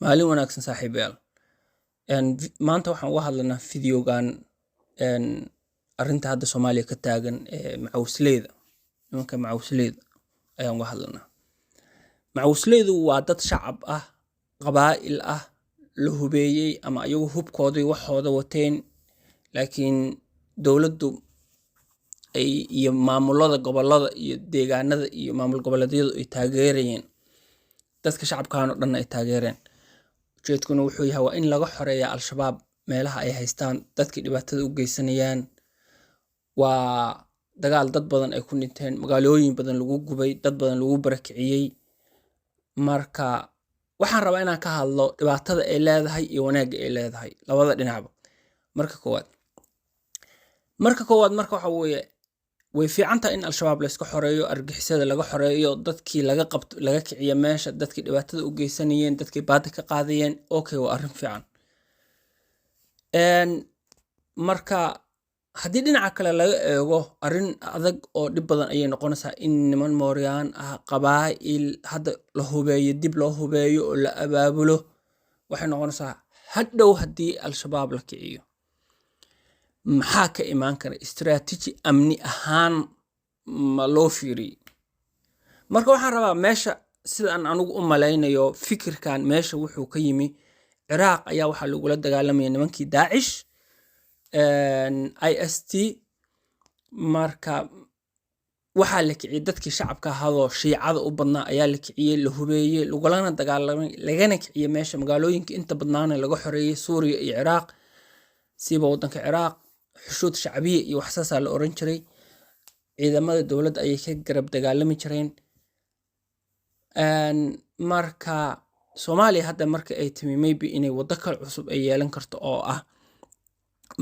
maalin wanaagsan saaxiibayaal. Maanta waxaan uga hadlanaa fideogan arrinta hadda Soomaaliya ka taagan macawsleyda. Nimanka macawsleyda ayaan uga hadlanaa. Macawsleydu waa dad shacab ah, qabaa'il ah, la hubeeyey ama ayagu hubkoodii waxooda wateen, laakiin dowladdu iyo maamulada gobolada iyo deegaanada iyo maamul goboleedyadu ay taageerayeen. Dadka shacabkaana dhan ay taageereen. Ujeedkuna wuxuu yahay waa in laga xoreeyo al-shabaab meelaha ay haystaan, dadkii dhibaatada u geysanayaan. Waa dagaal dad badan ay ku dhinteen, magaalooyin badan lagu gubay, dad badan lagu barakiciyey. Marka waxaan rabaa inaan ka hadlo dhibaatada ay leedahay iyo wanaagga ay leedahay labada dhinacba. Marka koowaad waxa weeye way fiican tahay in al-shabaab la iska xoreeyo, argixisada laga xoreeyo, dadkii laga qabto laga kiciyo meesha, dadkii dhibaatada u geysanayeen, dadkii baad ka qaadayeen. Okay, waa arrin fiican. Marka haddii dhinaca kale laga eego, arrin adag oo dhib badan ayay noqonaysaa in niman Mooryaan ah, qabaa'il hadda la hubeeyo, dib loo hubeeyo oo la abaabulo. Waxay noqonaysaa hadhow haddii al-shabaab la kiciyo maxaa ka imaan kara istiraatiiji amni ahaan ma loo fiiriyey. Marka waxaan rabaa meesha sidaan anigu u malaynayo fikirkan meesha wuxuu ka yimi Ciraaq ayaa waxaa lagula dagaalamaya nimankii Daacish IST. marka waxaa la kiciyey dadkii shacabka ahaadoo shiicada u badnaa ayaa la kiciyey, la hubeeyey, lagulana dagaalamay, lagana kiciyey meesha magaalooyinka inta badnaana laga xoreeyey Suuriya iyo Ciraaq. siiba waddanka Ciraaq xushuud shacbiye iyo waxsaasaa la oran jiray. Ciidamada dowladda ayay ka garab dagaalami jireen. Marka Soomaaliya hadda marka ay timi maybe inay waddo kale cusub ay yeelan karto oo ah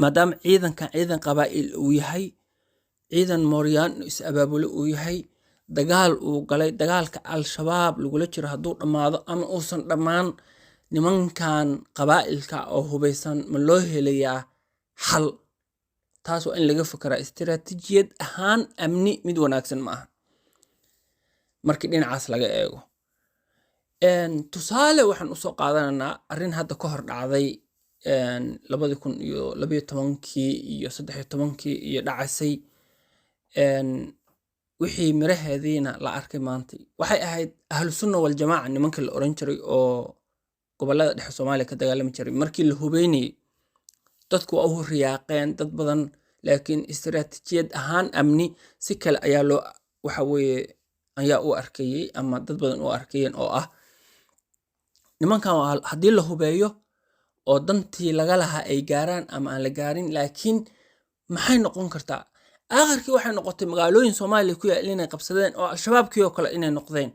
maadaama ciidan qabaa'il uu yahay, ciidan Mooryaan is abaabulo uu yahay, dagaal uu galay, dagaalka al-shabaab lagula jiro hadduu dhammaado ama uusan dhammaan, nimankan qabaa'ilka oo hubeysan ma loo helayaa xal. taas waa in laga fikiraa istiraatiijiyad ahaan amni mid wanaagsan ma aha markii dhinacaas laga eego. Tusaale waxaan usoo qaadanaynaa arrin hadda ka hor dhacday 2012 iyo 13 iyo dhacasay. wixii miraheediina la arkay maanta waxay ahayd ahlu sunna wal jamaaca nimanka la oran jiray oo gobolada dhexe Soomaaliya ka dagaalami jiray. Markii la hubeynayay dadku waa u riyaaqeen dad badan, laakiin istiraatiijiyad ahaan amni si kale ayaa loo ayaa u arkayay ama dad badan u arkayeen oo ah nimankan haddii la hubeeyo oo dantii laga lahaa ay gaaraan ama aan la gaarin, laakiin maxay noqon kartaa aakhirkii waxay noqotay magaalooyin Soomaaliya ku yaal inay qabsadeen oo al-shabaabkii oo kale inay noqdeen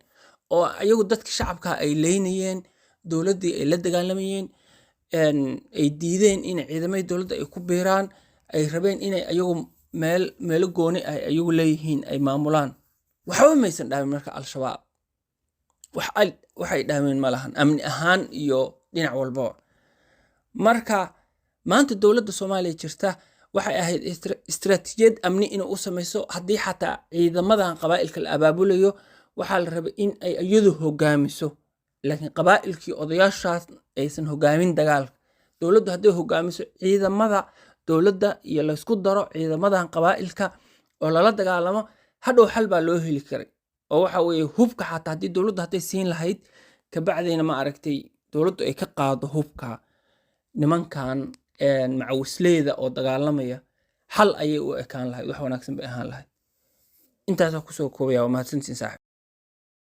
oo ayagu dadka shacabka ay leynayeen, dowladdii ay la dagaalamayeen, ay diideen in ciidamada dowladda ay ku biiraan, ay rabeen inay ayagu meelo gooni ah ayagu leeyihiin ay maamulaan. waxba maysan dhaamin marka al-shabaab waxay dhaamin ma lahan amni ahaan iyo dhinac walba. marka maanta dowladda Soomaaliya jirta waxay ahayd istiraatiijiyad amni inay u samayso. haddii xataa ciidamadan qabaa'ilka la abaabulayo waxaa la rabay in ay iyadu hogaamiso, laakiin qabaa'ilkii odayaashaas aysan hogaamin dagaalka. dowladdu hadday hogaamiso ciidamada dowladda iyo la isku daro ciidamadan qabaa'ilka oo lala dagaalamo, hadhow xal baa loo heli karay. oo waxa weeye hubka xataa haddii dowladdu hadday siin lahayd kabacdina ma aragtay dowladdu ay ka qaado hubka nimankan macawisleyda oo dagaalamaya, xal ayay u ekaan lahayd, wax wanaagsan bay ahaan lahayd. intaas kusoo koobaya. waa mahadsantiin saaxiib.